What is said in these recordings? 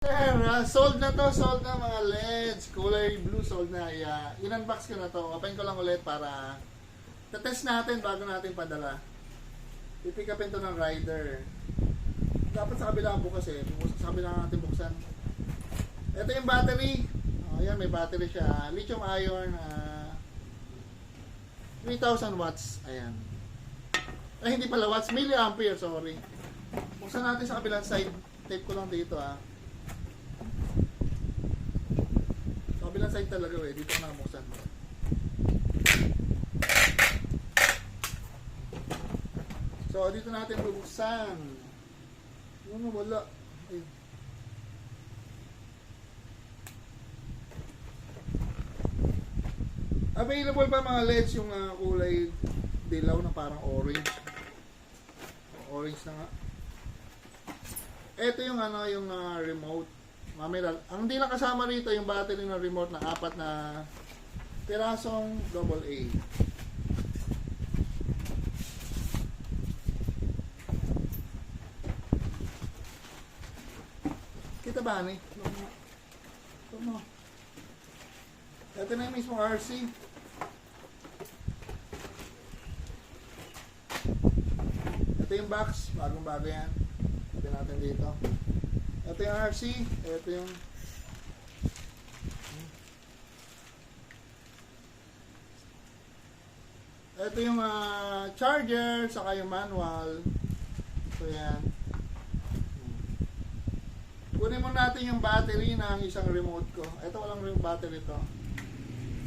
Sold na to, sold na mga LEDs. Kulay blue, sold na. In-unbox ko na to. Open ko lang ulit para test natin bago natin padala. Pipick upin to ng rider. Dapat sa kabila bukas eh. Sa kabila natin buksan. Ito yung battery. Ayan, may battery siya. Lithium ion. 3,000 watts. Ayan. Ay, hindi pala watts. Milliampere, sorry. Buksan natin sa kabilang side. Tape ko lang dito kabilang side talaga dito ko nabuksan. So dito natin bubuksan. Wala. Ay. Available pa mga LEDs yung kulay dilaw na parang orange. Orange na nga. Ito yung yung remote. Ang hindi lang kasama rito yung battery ng remote na 4 na pirasong AA. Kita ba ni? Ito na yung mismong RC. Ito yung box, bagong bago yan. Ito natin dito. Ito yung RC, ito yung charger, saka yung manual. So yan. Kunin mo natin yung battery ng isang remote ko. Ito walang ring battery to.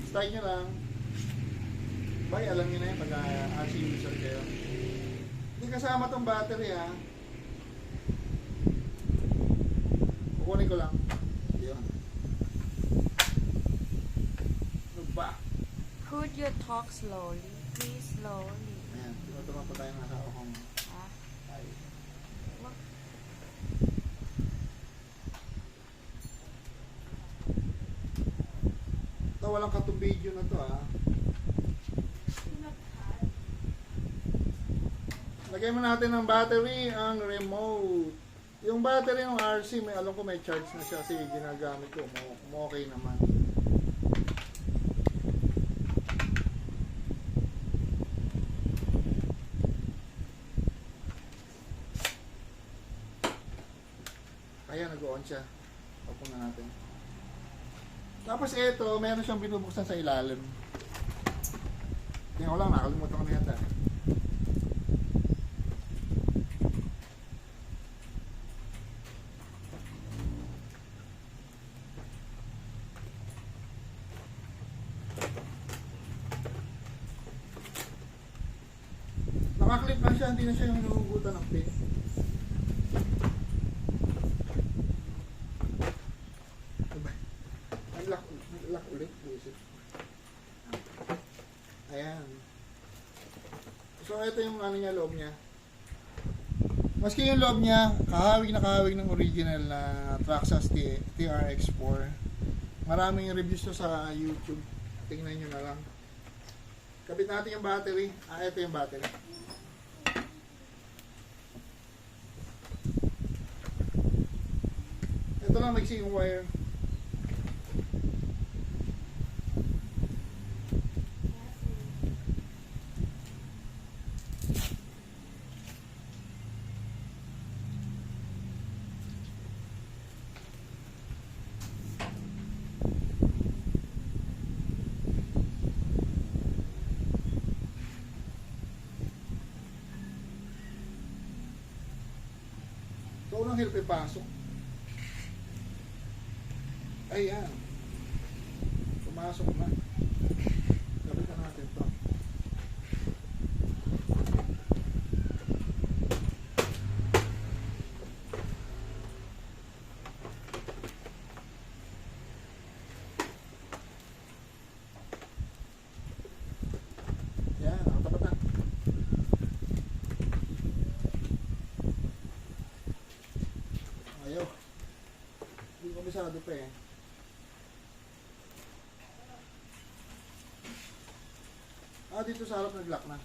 Start nyo lang. Bay, alam nyo na yun pag RC user kayo. Hindi kasama tong battery kukunin ko lang. Yun. Ano ba? Could you talk slowly? Please slowly. Ayan, tinuturuan pa tayo ng nasa ohong. Ay. Ito, walang katong video na to Lagay mo natin ng battery ang remote. Yung battery ng RC, alam ko may charge na siya kasi ginagamit ko. Okay naman. Kaya nag-on siya. Open na natin. Tapos ito, meron siyang binubuksan sa ilalim. Tingnan ko lang, nakalimutan ko na yata. Nakaklip lang siya, hindi na siya yung hinuhugutan ng pin. Lock ulit. Ayan. So ito yung niya, loob niya. Maski yung loob niya, kahawig ng original na Traxxas TRX4. Maraming reviews to sa YouTube. Tingnan nyo na lang. Kapit natin yung battery. Ito yung battery. Ito lang maiksi yung wire. So, unang hirap ipasok. Ayan. Pumasok na. Gabitan natin ito. Ayan, nakatapat na. Ayaw. Hindi ko bisado pa dito sa harap nag-lock na.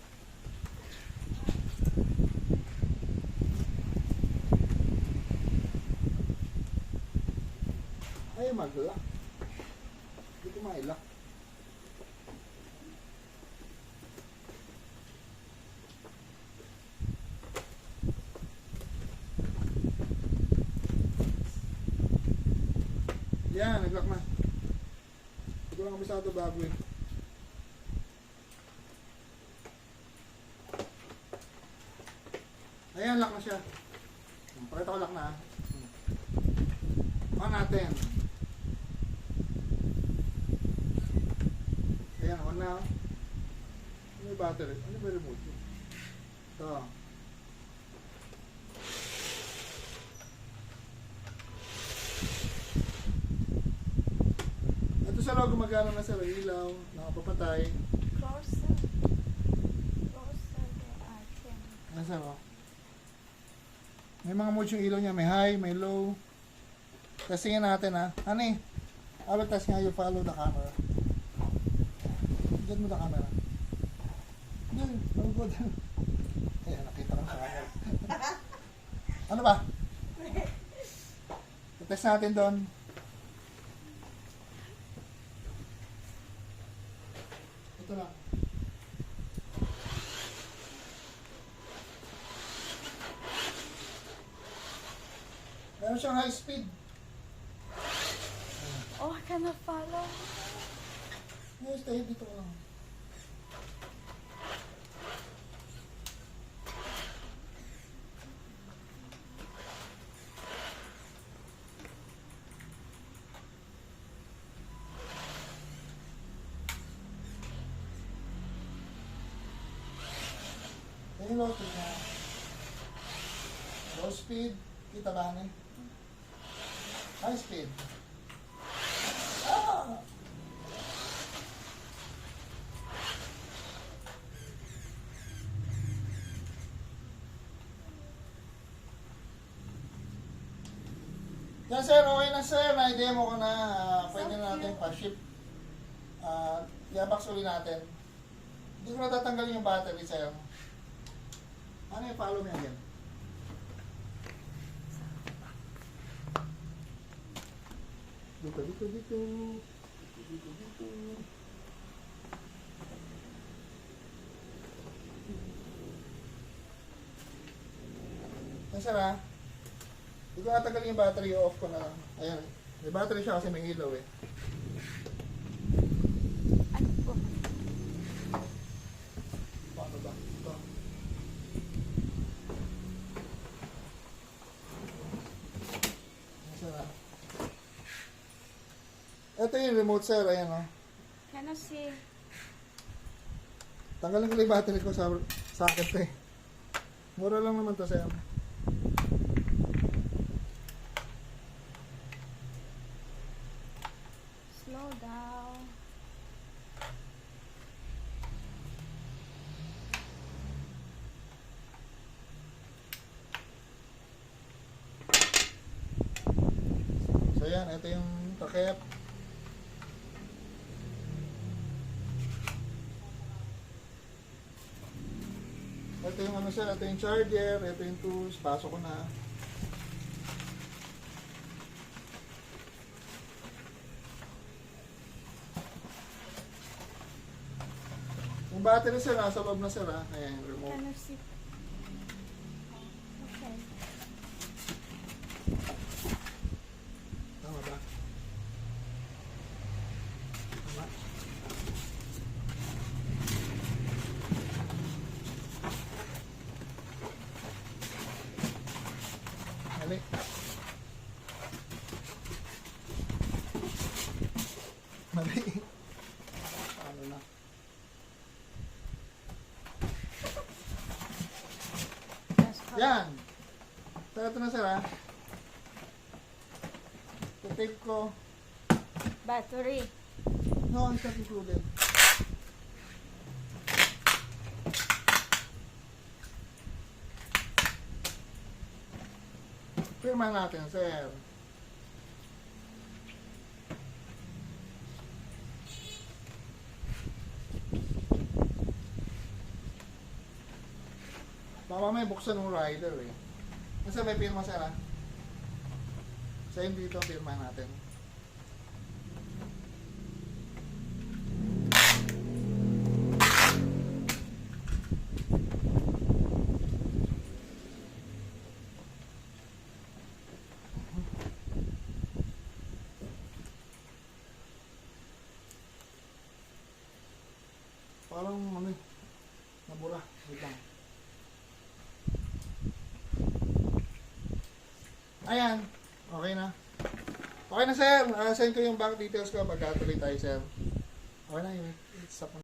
Ay, mag-lock. Hindi ko ma-lock. Yan, nag-lock na. Hindi ko lang kabisado bago eh. Ayan, lock na siya. Pakita ko lock na. On natin. Ayan, on na. Ano yung battery? Ano ba yung remote? Ito. Ito sa loob gumagana na sa ilaw. Nakapapatay. Closer. Closer the item. Ayan sa loob. May mga modes yung ilaw niya. May high, may low. Testingin natin ha. Honey, I will test nga you follow the camera. Diyan mo the camera. Diyan, no good. Ayan, nakita ko sa camera. Ano ba? Test natin doon. Ito lang. Meron siyang high speed. Oh, I cannot follow. Yes, tayo dito lang. Ayun low speed na. Low speed. Kita ba ni? High speed. Ah! Yan sir, okay na sir. Na-demo ko na. Pwede na natin pa-ship. I-box uli natin. Hindi ko natatanggalin yung battery sir. Ano yung follow me again? Dito. Yan sir ha. Hindi ko natanggalin yung battery. Off ko na lang. Ayan. May battery siya kasi may ilaw eh. Ano po? Paano ba? Ito. Yan sir ha. Ito yung remote sir. Ayan o. Cannot see. Tanggalin ko lang yung battery ko sa socket eh. Mura lang naman to sir. Slow down. So yan, ito yung takip. Ito yung ano sir, ito yung charger, ito yung tools, pasok ko na. Yung battery sir, nasa loob na sir ha. Ayan, yung remote. Cannot see. Okay. Tama ba? Tama? Mali. Mali. Paano na? That's correct. Yan! So, ito na sir ha. Tape ko. Battery. No, it's not included. Pirma natin, sir. Baka may buksan ng rider eh. Kasi may pirma sir ha. Sa dito, pirma natin. Parang ano eh. Nabura. Wait lang. Ayan. Okay na. Okay na, sir. Send ko yung bank details ko. Magkatuloy tayo, sir. Okay na yun. Stop na.